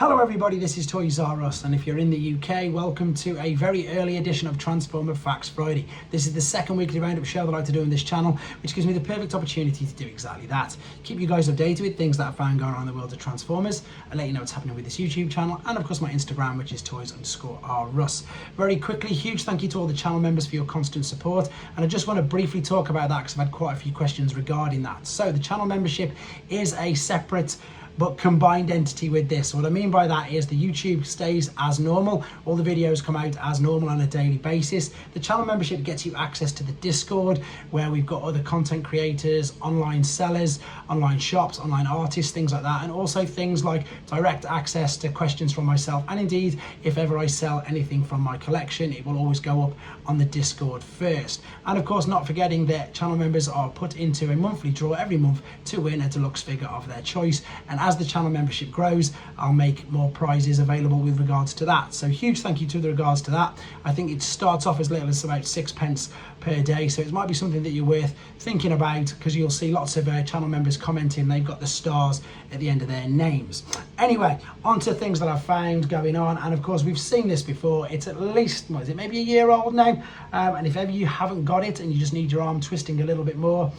Hello everybody, this is Threezero, and if you're in the UK, welcome to a very early edition of Transformer Facts Friday. This is the second weekly roundup show that I like to do on this channel, which gives me the perfect opportunity to do exactly that. Keep you guys updated with things that I found going on in the world of Transformers, and let you know what's happening with this YouTube channel, and of course my Instagram, which is toys_rruss. Very quickly, huge thank you to all the channel members for your constant support, and I just want to briefly talk about that because I've had quite a few questions regarding that. So the channel membership is a separate but combined entity with this. What I mean by that is the YouTube stays as normal, all the videos come out as normal on a daily basis. The channel membership gets you access to the Discord, where we've got other content creators, online sellers, online shops, online artists, things like that, and also things like direct access to questions from myself, and indeed if ever I sell anything from my collection, it will always go up on the Discord first. And of course, not forgetting that channel members are put into a monthly draw every month to win a deluxe figure of their choice, and as the channel membership grows, I'll make more prizes available with regards to that. So huge thank you to the regards to that. I think it starts off as little as about £6 per day, so it might be something that you're worth thinking about, because you'll see lots of channel members commenting, they've got the stars at the end of their names. Anyway, on to things that I've found going on, and of course we've seen this before. It's at least, what is it, maybe a year old now, and if ever you haven't got it and you just need your arm twisting a little bit more,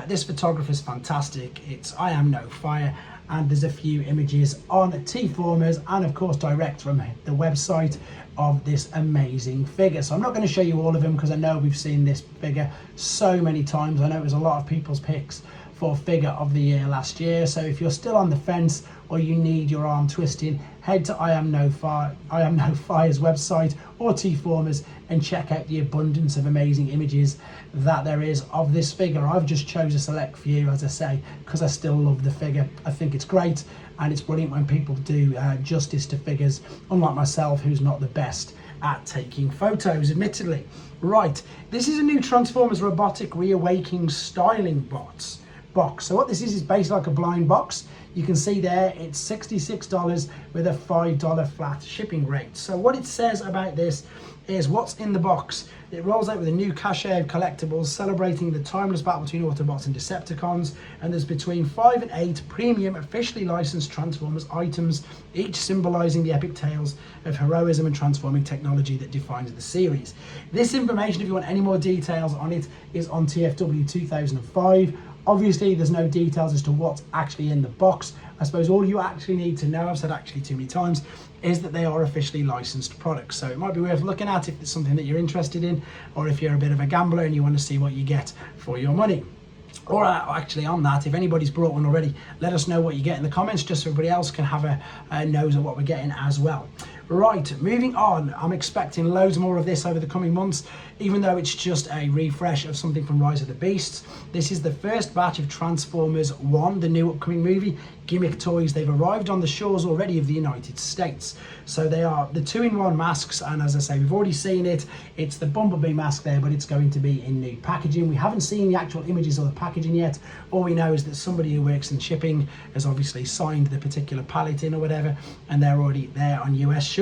this photographer's fantastic. It's I Am No Fire, and there's a few images on T-Formers and of course direct from the website of this amazing figure. So I'm not going to show you all of them because I know we've seen this figure so many times. I know it was a lot of people's picks for figure of the year last year. So if you're still on the fence or you need your arm twisting, head to I Am No Fire's website or T-Formers and check out the abundance of amazing images that there is of this figure. I've just chose a select few, as I say, because I still love the figure. I think it's great, and it's brilliant when people do justice to figures, unlike myself, who's not the best at taking photos, admittedly. Right, this is a new Transformers Robotic Reawaken styling box. So what this is basically like a blind box. You can see there it's $66 with a $5 flat shipping rate. So what it says about this is what's in the box. It rolls out with a new cachet of collectibles celebrating the timeless battle between Autobots and Decepticons, and there's between 5 and 8 premium officially licensed Transformers items, each symbolising the epic tales of heroism and transforming technology that defines the series. This information, if you want any more details on it, is on TFW 2005. Obviously, there's no details as to what's actually in the box. I suppose all you actually need to know, I've said actually too many times, is that they are officially licensed products. So it might be worth looking at if it's something that you're interested in, or if you're a bit of a gambler and you want to see what you get for your money. Or actually on that, if anybody's brought one already, let us know what you get in the comments, just so everybody else can have a nose at what we're getting as well. Right, moving on, I'm expecting loads more of this over the coming months, even though it's just a refresh of something from Rise of the Beasts. This is the first batch of Transformers 1, the new upcoming movie, gimmick toys. They've arrived on the shores already of the United States. So they are the 2-in-1 masks, and as I say, we've already seen it. It's the Bumblebee mask there, but it's going to be in new packaging. We haven't seen the actual images of the packaging yet. All we know is that somebody who works in shipping has obviously signed the particular pallet in or whatever, and they're already there on US shores.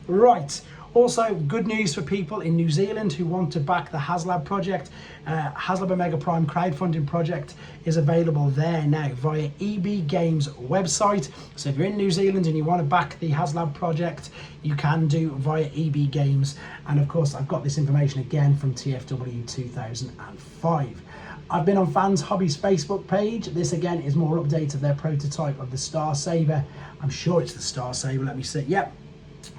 Right. Also, good news for people in New Zealand who want to back the HasLab project. HasLab Omega Prime crowdfunding project is available there now via EB Games website. So if you're in New Zealand and you want to back the HasLab project, you can do via EB Games. And of course, I've got this information again from TFW 2005. I've been on Fans Hobby's Facebook page. This again is more updates of their prototype of the Star Saber. I'm sure it's the Star Saber, let me see. Yep.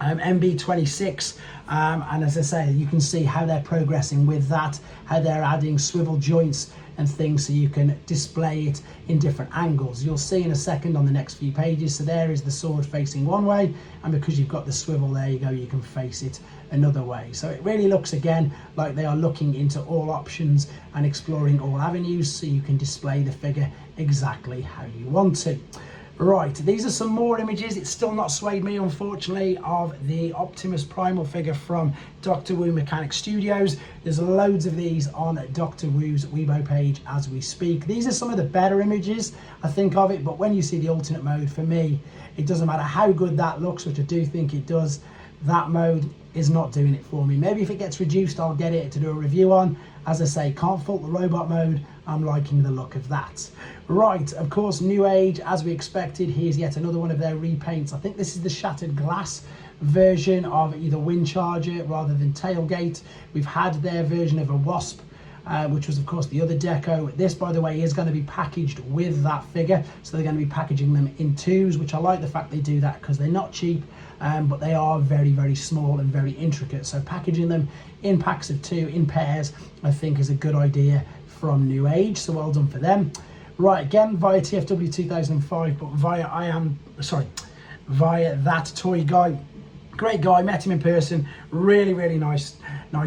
MB26, and as I say, you can see how they're progressing with that, how they're adding swivel joints and things so you can display it in different angles. You'll see in a second on the next few pages. So there is the sword facing one way, and because you've got the swivel, there you go, you can face it another way. So it really looks again like they are looking into all options and exploring all avenues so you can display the figure exactly how you want to. Right, these are some more images. It's still not swayed me, unfortunately, of the Optimus Primal figure from Dr. Wu Mechanic Studios. There's loads of these on Dr. Wu's Weibo page as we speak. These are some of the better images, I think, of it, but when you see the alternate mode, for me, it doesn't matter how good that looks, which I do think it does, that mode is not doing it for me. Maybe if it gets reduced, I'll get it to do a review on. As I say, can't fault the robot mode, I'm liking the look of that. Right, of course, Newage, as we expected, here's yet another one of their repaints. I think this is the shattered glass version of either Windcharger rather than Tailgate. We've had their version of a Wasp, which was of course the other deco. This, by the way, is going to be packaged with that figure, so they're going to be packaging them in twos, which I like the fact they do that because they're not cheap, but they are very, very small and very intricate. So packaging them in packs of 2 in pairs, I think is a good idea from Newage, so well done for them. Right, again via TFW 2005, but via that toy guy. Great guy, met him in person, really nice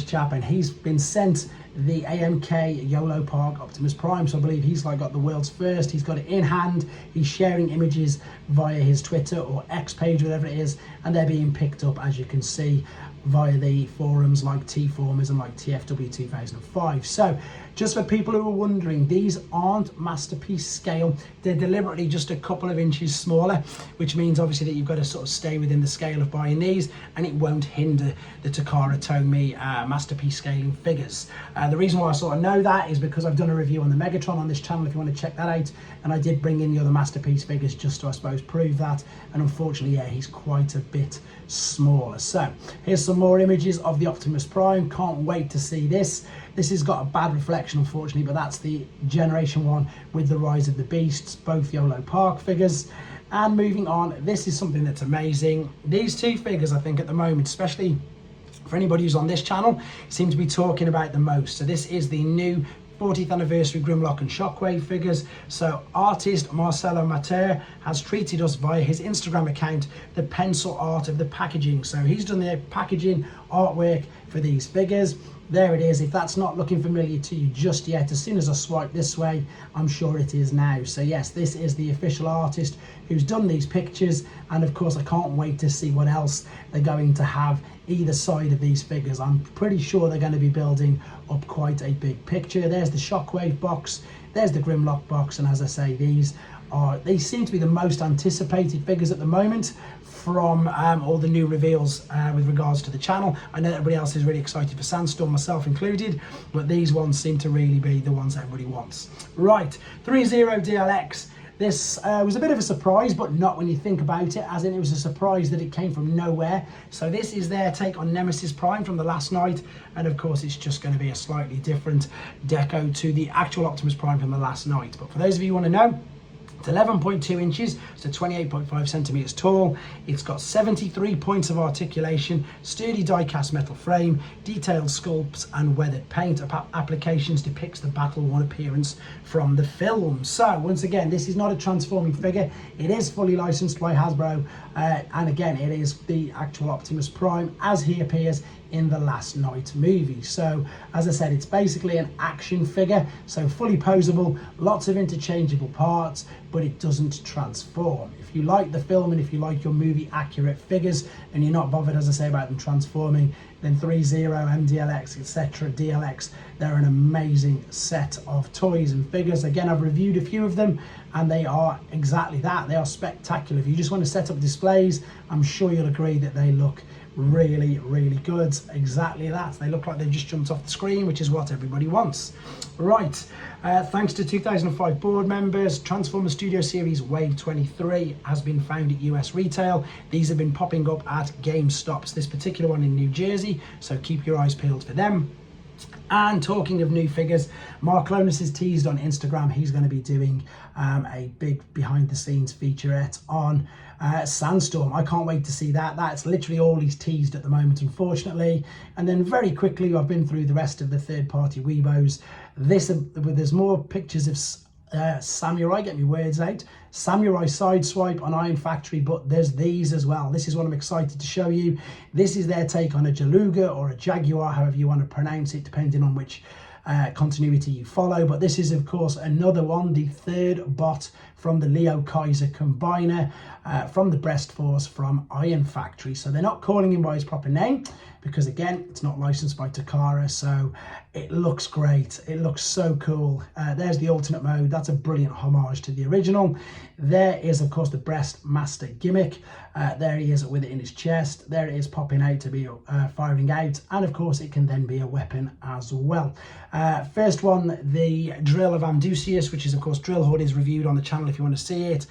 chap, and he's been sent the AMK YOLOpark Optimus Prime, so I believe he's like got the world's first. He's got it in hand, he's sharing images via his Twitter or X page, whatever it is, and they're being picked up, as you can see, via the forums like T-Formers and like TFW 2005. So just for people who are wondering, these aren't masterpiece scale, they're deliberately just a couple of inches smaller, which means obviously that you've got to sort of stay within the scale of buying these, and it won't hinder the Takara Tomy masterpiece scaling figures. The reason why I sort of know that is because I've done a review on the Megatron on this channel if you want to check that out, and I did bring in the other masterpiece figures just to, I suppose, prove that, and unfortunately, yeah, he's quite a bit smaller. So here's some more images of the Optimus Prime. Can't wait to see this. This has got a bad reflection, unfortunately, but that's the Generation 1 with the Rise of the Beasts, both YOLOpark figures. And moving on, this is something that's amazing. These two figures, I think at the moment, especially for anybody who's on this channel, seem to be talking about the most. So this is the new 40th anniversary Grimlock and Shockwave figures. So artist Marcelo Mater has treated us via his Instagram account the pencil art of the packaging. So he's done the packaging artwork for these figures. There it is. If that's not looking familiar to you just yet, as soon as I swipe this way, I'm sure it is now. So yes, this is the official artist who's done these pictures, and of course I can't wait to see what else they're going to have either side of these figures. I'm pretty sure they're going to be building up quite a big picture. There's the Shockwave box, there's the Grimlock box, and as I say, they seem to be the most anticipated figures at the moment from all the new reveals with regards to the channel. I know everybody else is really excited for Sandstorm, myself included, but these ones seem to really be the ones everybody wants. Right, Threezero DLX. This was a bit of a surprise, but not when you think about it, as in it was a surprise that it came from nowhere. So this is their take on Nemesis Prime from the last night, and of course it's just going to be a slightly different deco to the actual Optimus Prime from the last night. But for those of you who want to know, it's 11.2 inches, so 28.5 centimeters tall. It's got 73 points of articulation, sturdy die-cast metal frame, detailed sculpts and weathered paint applications depicts the battle-worn appearance from the film. So once again, this is not a transforming figure. It is fully licensed by Hasbro, and again, it is the actual Optimus Prime as he appears in the Last Night movie. So as I said, it's basically an action figure, so fully posable, lots of interchangeable parts, but it doesn't transform. If you like the film and if you like your movie accurate figures and you're not bothered, as I say, about them transforming, then Threezero, MDLX, etc., DLX, they're an amazing set of toys and figures. Again, I've reviewed a few of them and they are exactly that. They are spectacular. If you just want to set up displays, I'm sure you'll agree that they look really good. Exactly that. They look like they've just jumped off the screen, which is what everybody wants. Right, thanks to 2005 board members, Transformer Studio Series Wave 23 has been found at US retail. These have been popping up at GameStops, this particular one in New Jersey, so keep your eyes peeled for them. And talking of new figures, Mark Lonis has teased on Instagram he's going to be doing a big behind the scenes featurette on Sandstorm. I can't wait to see that. That's literally all he's teased at the moment, unfortunately. And then very quickly, I've been through the rest of the third-party Weebos. There's more pictures of Samurai, get me words out, Samurai Sideswipe on Ironfactory, but there's these as well. This is what I'm excited to show you. This is their take on a Jaluga or a Jaguar, however you want to pronounce it, depending on which continuity you follow. But this is of course another one, the third bot from the Leo Kaiser combiner from the Breast Force from Ironfactory. So they're not calling him by his proper name because again it's not licensed by Takara, so it looks great. It looks so cool. There's the alternate mode. That's a brilliant homage to the original. There is, of course, the breast master gimmick. There he is with it in his chest. There it is popping out to be firing out, and of course it can then be a weapon as well. First one, the drill of Amdusius, which is of course Drill Hood, is reviewed on the channel if you want to see it.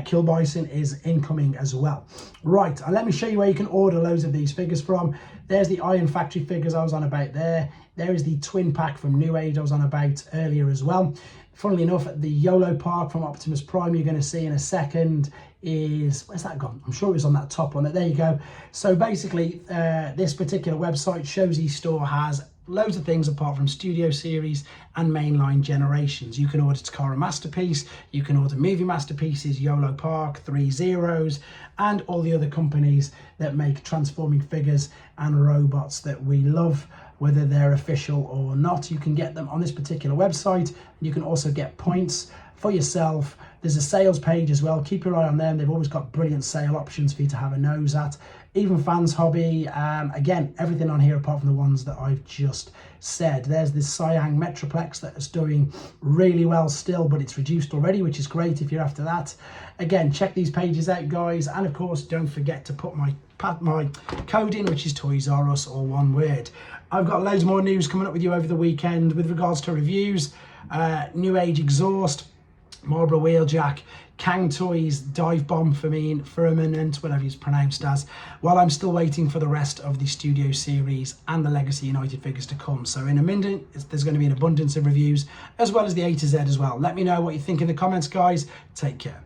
Kill Bison is incoming as well. Right, and let me show you where you can order loads of these figures from. There's the Ironfactory figures I was on about there. There is the twin pack from Newage I was on about earlier as well. Funnily enough, the YOLOpark from Optimus Prime you're going to see in a second is, where's that gone? I'm sure it was on that top one. There you go. So basically, this particular website, Shozy Store, has loads of things apart from Studio Series and mainline generations. You can order Takara Masterpiece, you can order Movie Masterpieces, YOLOpark, Threezeros, and all the other companies that make transforming figures and robots that we love, whether they're official or not. You can get them on this particular website. You can also get points for yourself. There's a sales page as well. Keep your eye on them. They've always got brilliant sale options for you to have a nose at. Even Fans Hobby. Again, everything on here apart from the ones that I've just said. There's this Siang Metroplex that is doing really well still, but it's reduced already, which is great if you're after that. Again, check these pages out, guys. And of course, don't forget to put my code in, which is Toys R Us, all one word. I've got loads more news coming up with you over the weekend with regards to reviews. Newage Exhaust, Marlboro Wheeljack, Kang Toys, Dive Bomb Firmament, whatever it's pronounced as, while I'm still waiting for the rest of the Studio Series and the Legacy United figures to come. So in a minute, there's going to be an abundance of reviews, as well as the A to Z as well. Let me know what you think in the comments, guys. Take care.